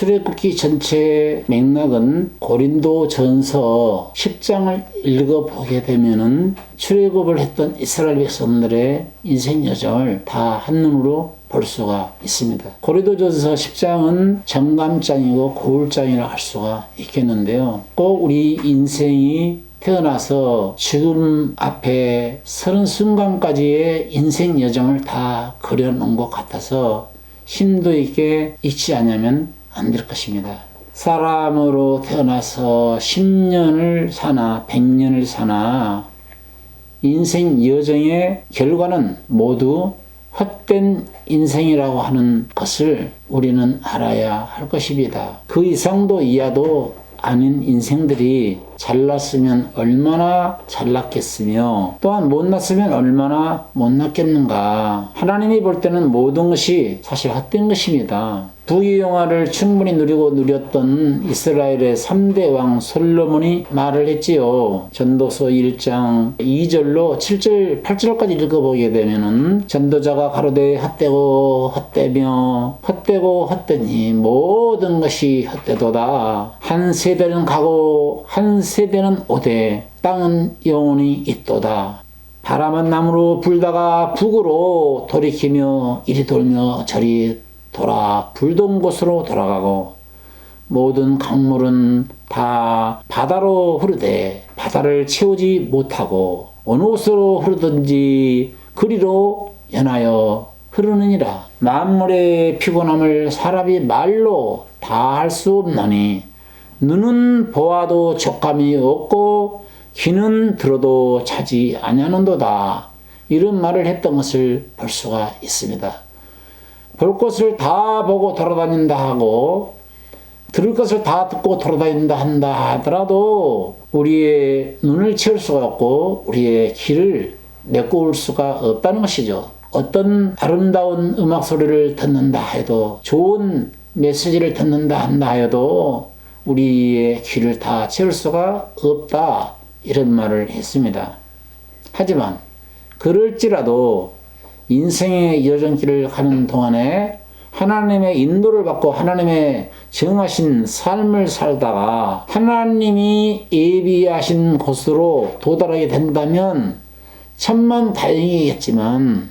출애굽기 전체 맥락은 고린도전서 10장을 읽어보게 되면은 출애굽을 했던 이스라엘 백성들의 인생 여정을 다 한눈으로 볼 수가 있습니다. 고린도전서 10장은 정감장이고 고울장이라 할 수가 있겠는데요. 꼭 우리 인생이 태어나서 죽음 앞에 서는 순간까지의 인생 여정을 다 그려놓은 것 같아서 심도 있게 읽지 않으면 안 될 것입니다. 사람으로 태어나서 10년을 사나 100년을 사나 인생 여정의 결과는 모두 헛된 인생이라고 하는 것을 우리는 알아야 할 것입니다. 그 이상도 이하도 아닌 인생들이 잘났으면 얼마나 잘났겠으며 또한 못났으면 얼마나 못났겠는가. 하나님이 볼 때는 모든 것이 사실 헛된 것입니다. 부귀영화를 충분히 누리고 누렸던 이스라엘의 3대 왕 솔로몬이 말을 했지요. 전도서 1장 2절로 7절 8절까지 읽어보게 되면은 전도자가 가로되 헛되고 헛되며 헛되고 헛되니 모든 것이 헛되도다. 한 세대는 가고 한 세대는 오되 땅은 영원히 있도다. 바람은 남으로 불다가 북으로 돌이키며 이리 돌며 저리 돌아 불던 곳으로 돌아가고 모든 강물은 다 바다로 흐르되 바다를 채우지 못하고 어느 곳으로 흐르든지 그리로 연하여 흐르느니라. 만물의 피곤함을 사람이 말로 다 할 수 없나니 눈은 보아도 촉감이 없고 귀는 들어도 차지 아니하는도다. 이런 말을 했던 것을 볼 수가 있습니다. 볼 것을 다 보고 돌아다닌다 하고 들을 것을 다 듣고 돌아다닌다 한다 하더라도 우리의 눈을 채울 수가 없고 우리의 귀를 메꿀 수가 없다는 것이죠. 어떤 아름다운 음악 소리를 듣는다 해도 좋은 메시지를 듣는다 한다 해도 우리의 귀를 다 채울 수가 없다 이런 말을 했습니다. 하지만 그럴지라도 인생의 여정길을 가는 동안에 하나님의 인도를 받고 하나님의 정하신 삶을 살다가 하나님이 예비하신 곳으로 도달하게 된다면 천만 다행이겠지만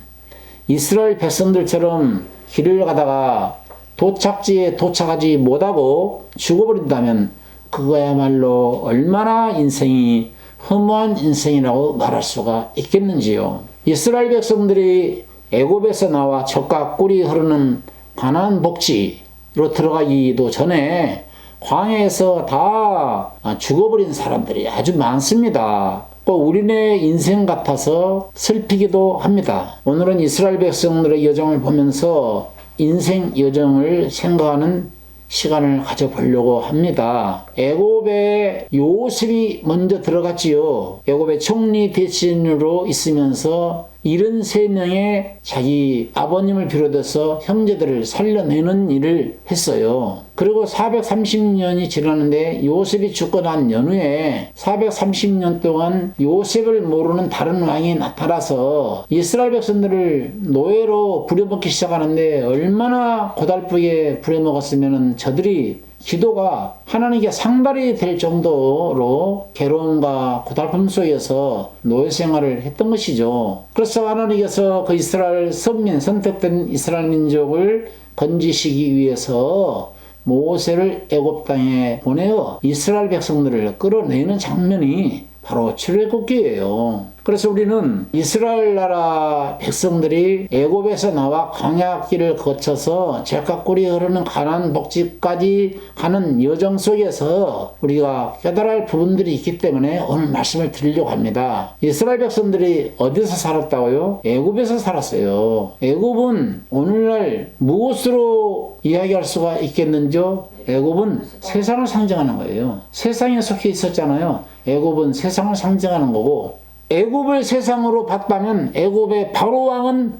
이스라엘 백성들처럼 길을 가다가 도착지에 도착하지 못하고 죽어버린다면 그거야말로 얼마나 인생이 허무한 인생이라고 말할 수가 있겠는지요. 이스라엘 백성들이 애굽에서 나와 젖과 꿀이 흐르는 가나안 복지로 들어가기도 전에 광야에서 다 죽어버린 사람들이 아주 많습니다. 꼭 우리네 인생 같아서 슬피기도 합니다. 오늘은 이스라엘 백성들의 여정을 보면서 인생 여정을 생각하는 시간을 가져보려고 합니다. 애굽에 요셉이 먼저 들어갔지요. 애굽의 총리 대신으로 있으면서 73명의 자기 아버님을 비롯해서 형제들을 살려내는 일을 했어요. 그리고 430년이 지났는데 요셉이 죽고 난 연후에 430년 동안 요셉을 모르는 다른 왕이 나타나서 이스라엘 백성들을 노예로 부려먹기 시작하는데 얼마나 고달프게 부려먹었으면 저들이 기도가 하나님께 상달이 될 정도로 괴로움과 고달픔 속에서 노예 생활을 했던 것이죠. 그래서 하나님께서 그 이스라엘 선민, 선택된 이스라엘 민족을 건지시기 위해서 모세를 애굽 땅에 보내어 이스라엘 백성들을 끌어내는 장면이 바로 출애굽기예요. 그래서 우리는 이스라엘 나라 백성들이 애굽에서 나와 광야길을 거쳐서 젖과 꿀이 흐르는 가나안 복지까지 가는 여정 속에서 우리가 깨달아야 할 부분들이 있기 때문에 오늘 말씀을 드리려고 합니다. 이스라엘 백성들이 어디서 살았다고요? 애굽에서 살았어요. 애굽은 오늘날 무엇으로 이야기할 수가 있겠는지요? 애굽은 세상을 상징하는 거예요. 세상에 속해 있었잖아요. 애굽은 세상을 상징하는 거고 애굽을 세상으로 봤다면 애굽의 바로 왕은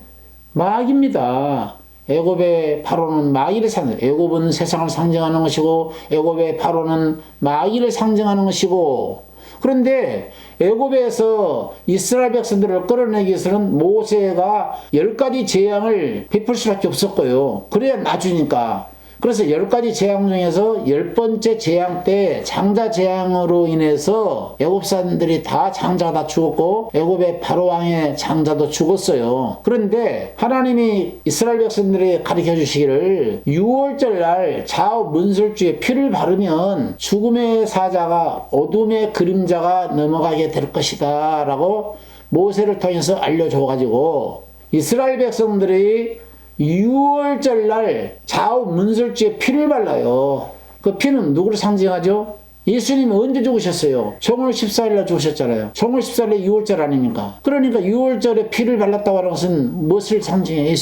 마귀입니다. 애굽의 바로는 마귀를 애굽은 세상을 상징하는 것이고 애굽의 바로는 마귀를 상징하는 것이고 그런데 애굽에서 이스라엘 백성들을 끌어내기 위해서는 모세가 10가지 재앙을 베풀 수밖에 없었고요. 그래야 나주니까 그래서 10가지 재앙 중에서 10번째 재앙 때 장자 재앙으로 인해서 애굽 사람들이 다 장자가 다 죽었고 애굽의 바로 왕의 장자도 죽었어요. 그런데 하나님이 이스라엘 백성들에게 가르쳐 주시기를 6월절 날 좌우 문설주에 피를 바르면 죽음의 사자가 어둠의 그림자가 넘어가게 될 것이다 라고 모세를 통해서 알려줘가지고 이스라엘 백성들이 6월절 날 좌우 문설주에 피를 발라요. 그 피는 누구를 상징하죠? 예수님이 언제 죽으셨어요? 정월 14일 날 죽으셨잖아요. 정월 14일에 6월절 아닙니까? 그러니까 6월절에 피를 발랐다고 하는 것은 무엇을 상징해?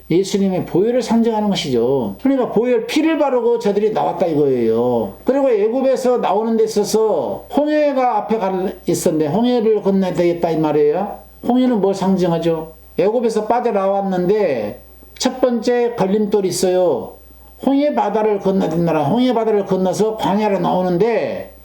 예수님의 보혈을 상징하는 것이죠. 그러니까 보혈 피를 바르고 저들이 나왔다 이거예요. 그리고 애굽에서 나오는 데 있어서 홍해가 앞에 있었는데 홍해를 건너야 되겠다 이 말이에요. 홍해는 뭘 상징하죠? 애굽에서 빠져나왔는데 첫 번째 걸림돌이 있어요. 홍해 바다를 건너야 된다. 홍해 바다를 건너서 광야로 나오는데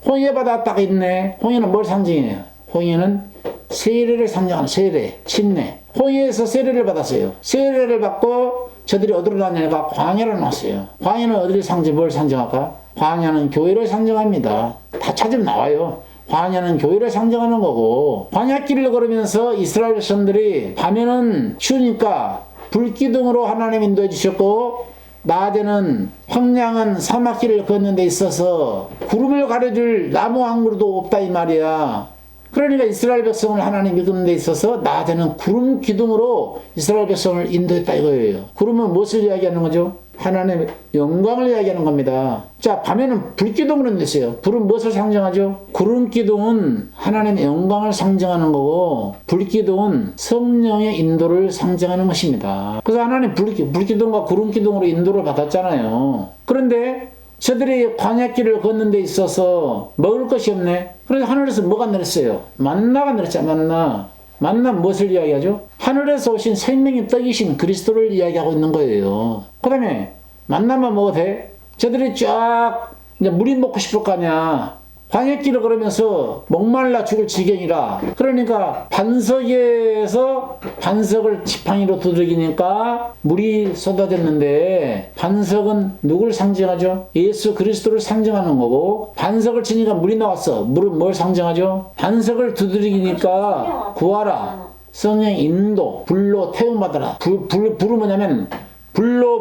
홍해 바다 딱 있네. 홍해는 뭘 상징해요? 홍해는 세례를 상징하는 세례, 침례. 홍해에서 세례를 받았어요. 세례를 받고 저들이 어디로 나왔냐니까 광야로 나왔어요. 광야는 어디를 뭘 상징할까? 광야는 교회를 상징합니다. 다 찾으면 나와요. 광야는 교회를 상징하는 거고 광야길을 걸으면서 이스라엘 백성들이 밤에는 추우니까 불기둥으로 하나님 인도해 주셨고 낮에는 황량한 사막길을 걷는 데 있어서 구름을 가려줄 나무 한 그루도 없다 이 말이야. 그러니까 이스라엘 백성을 하나님 이끄는 데 있어서 낮에는 구름 기둥으로 이스라엘 백성을 인도했다 이거예요. 구름은 무엇을 이야기하는 거죠? 하나님의 영광을 이야기하는 겁니다. 자, 밤에는 불기둥으로 냈어요. 불은 무엇을 상징하죠? 구름 기둥은 하나님의 영광을 상징하는 거고 불기둥은 성령의 인도를 상징하는 것입니다. 그래서 하나님 불기둥과 구름 기둥으로 인도를 받았잖아요. 그런데 저들이 광야길을 걷는 데 있어서 먹을 것이 없네. 그래서 하늘에서 뭐가 내렸어요? 만나가 내렸잖아. 만나 무엇을 이야기하죠? 하늘에서 오신 생명의 떡이신 그리스도를 이야기하고 있는 거예요. 그 다음에 만나만 먹어도 돼? 저들이 쫙 이제 물이 먹고 싶을 거 아니야. 광야길을 걸으면서 목말라 죽을 지경이라. 그러니까 반석에서 반석을 지팡이로 두들기니까 물이 쏟아졌는데 반석은 누구를 상징하죠? 예수 그리스도를 상징하는 거고 반석을 치니까 물이 나왔어. 물은 뭘 상징하죠? 반석을 두들기니까 구하라. 성령의 인도, 불로 태움받아라. 불은 뭐냐면 불로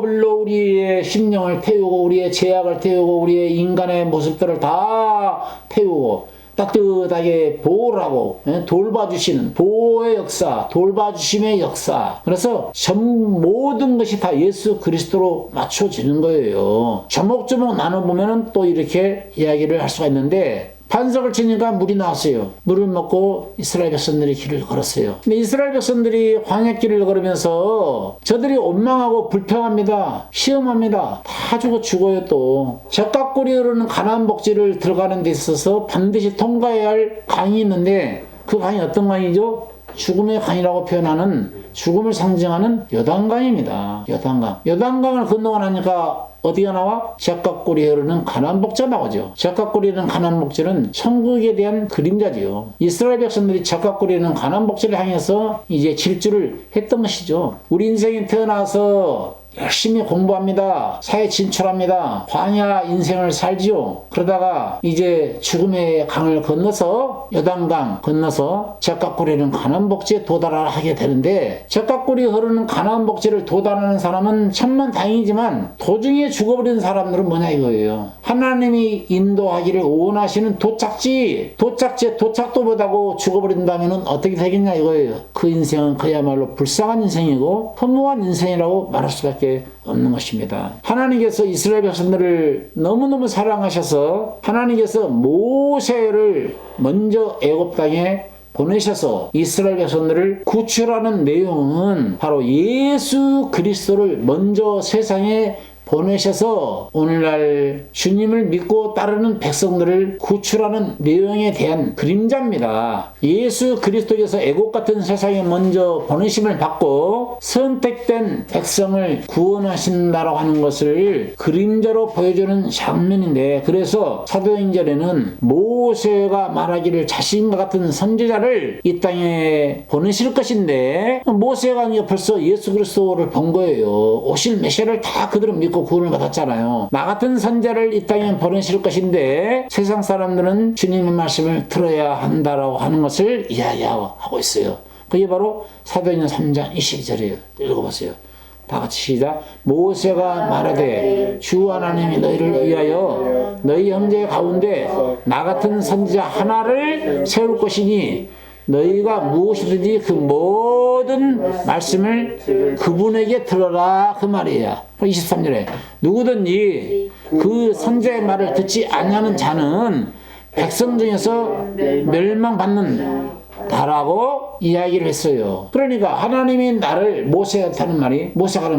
우리의 심령을 태우고 우리의 죄악을 태우고 우리의 인간의 모습들을 다 태우고 따뜻하게 보호를 하고 돌봐주시는 보호의 역사, 돌봐주심의 역사. 그래서 모든 것이 다 예수 그리스도로 맞춰지는 거예요. 조목조목 나눠보면 또 이렇게 이야기를 할 수가 있는데 반석을 치니까 물이 나왔어요. 물을 먹고 이스라엘 백성들이 길을 걸었어요. 근데 이스라엘 백성들이 광야길을 걸으면서 저들이 원망하고 불평합니다. 시험합니다. 다 죽어요 또. 젖가꿀이 흐르는 가나안 복지를 들어가는 데 있어서 반드시 통과해야 할 강이 있는데 그 강이 어떤 강이죠? 죽음의 강이라고 표현하는 죽음을 상징하는 요단강입니다. 요단강을 건너고 나니까 어디가 나와? 젖가꿀이 흐르는 가나안 복지가 나오죠. 젖가꿀이 흐르는 가나안 복지는 천국에 대한 그림자지요. 이스라엘 백성들이 젖가꿀이 흐르는 가나안 복지를 향해서 이제 질주를 했던 것이죠. 우리 인생에 태어나서 열심히 공부합니다. 사회 진출합니다. 광야 인생을 살지요. 그러다가 이제 죽음의 강을 건너서 요단강 건너서 젖가꿀이 흐르는 가나안 복지에 도달하게 되는데 젖가꿀이 흐르는 가나안 복지를 도달하는 사람은 천만다행이지만 도중에 죽어버리는 사람들은 뭐냐 이거예요. 하나님이 인도하기를 원하시는 도착지에 도착도 못하고 죽어버린다면 어떻게 되겠냐 이거예요. 그 인생은 그야말로 불쌍한 인생이고 허무한 인생이라고 말할 수밖에 없는 것입니다. 하나님께서 이스라엘 백성들을 너무너무 사랑하셔서 하나님께서 모세를 먼저 애굽 땅에 보내셔서 이스라엘 백성들을 구출하는 내용은 바로 예수 그리스도를 먼저 세상에 보내셔서 오늘날 주님을 믿고 따르는 백성들을 구출하는 내용에 대한 그림자입니다. 예수 그리스도께서 애국 같은 세상에 먼저 보내심을 받고 선택된 백성을 구원하신다라고 하는 것을 그림자로 보여주는 장면인데 그래서 사도행전에는 모세가 말하기를 자신과 같은 선지자를 이 땅에 보내실 것인데 모세가 벌써 예수 그리스도를 본 거예요. 오실 메시아를 다 그들은 믿고 믿고 구원을 받았잖아요. 나 같은 선자를 이 땅에 보내실 것인데 세상 사람들은 주님의 말씀을 들어야 한다라고 하는 것을 이야기하고 있어요. 그게 바로 사도행전 3장 22절이에요. 읽어보세요. 다 같이 시작. 모세가 말하되 주 하나님이 너희를 위하여 너희 형제 가운데 나 같은 선지자 하나를 세울 것이니 너희가 무엇이든지 그 모든 말씀을 그분에게 들어라, 그 말이에요. 23절에 누구든지 그 선지자의 말을 듣지 않냐는 자는 백성 중에서 멸망받는 다라고 이야기를 했어요. 그러니까 하나님이 나를 모세가 하는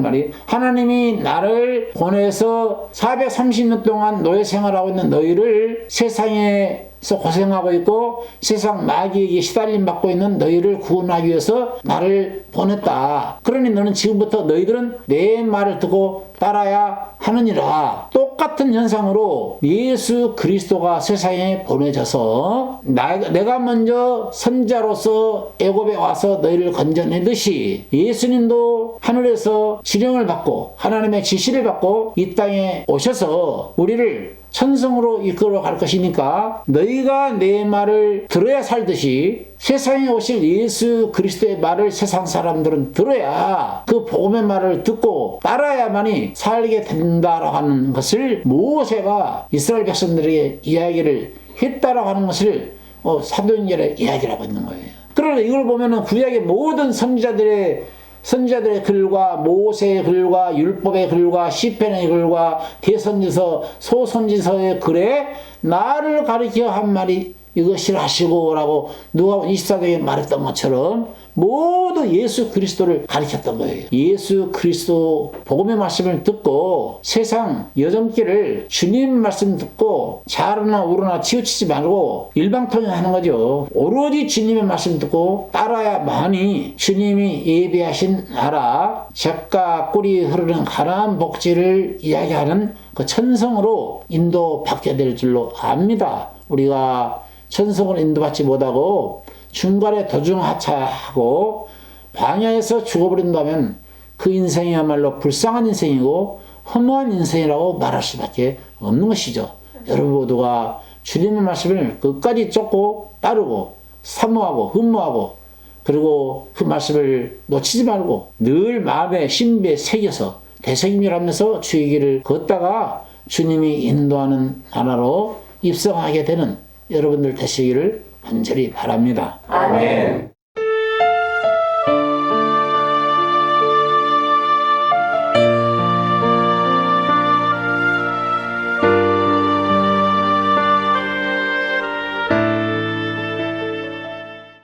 말이 하나님이 나를 보내서 430년 동안 노예 생활하고 있는 너희를 세상에서 고생하고 있고 세상 마귀에게 시달림 받고 있는 너희를 구원하기 위해서 나를 보냈다. 그러니 너는 지금부터 너희들은 내 말을 듣고 따라야 하느니라. 똑같은 현상으로 예수 그리스도가 세상에 보내져서 내가 먼저 선자로서 애굽에 와서 너희를 건져내듯이 예수님도 하늘에서 지령을 받고 하나님의 지시를 받고 이 땅에 오셔서 우리를 천성으로 이끌어 갈 것이니까 너희가 내 말을 들어야 살듯이 세상에 오실 예수 그리스도의 말을 세상 사람들은 들어야 그 복음의 말을 듣고 따라야만이 살게 된다라고 하는 것을 모세가 이스라엘 백성들에게 이야기를 했다라고 하는 것을 사도행전에 이야기를 하고 있는 거예요. 그러나 이걸 보면은 구약의 모든 선지자들의 글과 모세의 글과 율법의 글과 시편의 글과 대선지서 소선지서의 글에 나를 가리켜 한 말이 이것이라 하시고 라고 누가복음 24장에 말했던 것처럼 모두 예수 그리스도를 가리켰던 거예요. 예수 그리스도 복음의 말씀을 듣고 세상 여정길을 주님 말씀 듣고 좌로나 우로나 치우치지 말고 일방통행하는 거죠. 오로지 주님의 말씀 듣고 따라야만이 주님이 예비하신 나라 젖과 꿀이 흐르는 가나안 복지를 이야기하는 그 천성으로 인도받게 될 줄로 압니다. 우리가 천성으로 인도받지 못하고 중간에 도중하차하고 광야에서 죽어버린다면 그 인생이야말로 불쌍한 인생이고 허무한 인생이라고 말할 수밖에 없는 것이죠. 여러분 모두가 주님의 말씀을 끝까지 쫓고 따르고 사모하고 흠모하고 그리고 그 말씀을 놓치지 말고 늘 마음의 신비에 새겨서 대생멸하면서 주의 길을 걷다가 주님이 인도하는 나라로 입성하게 되는 여러분들 되시기를 간절히 바랍니다. 아멘.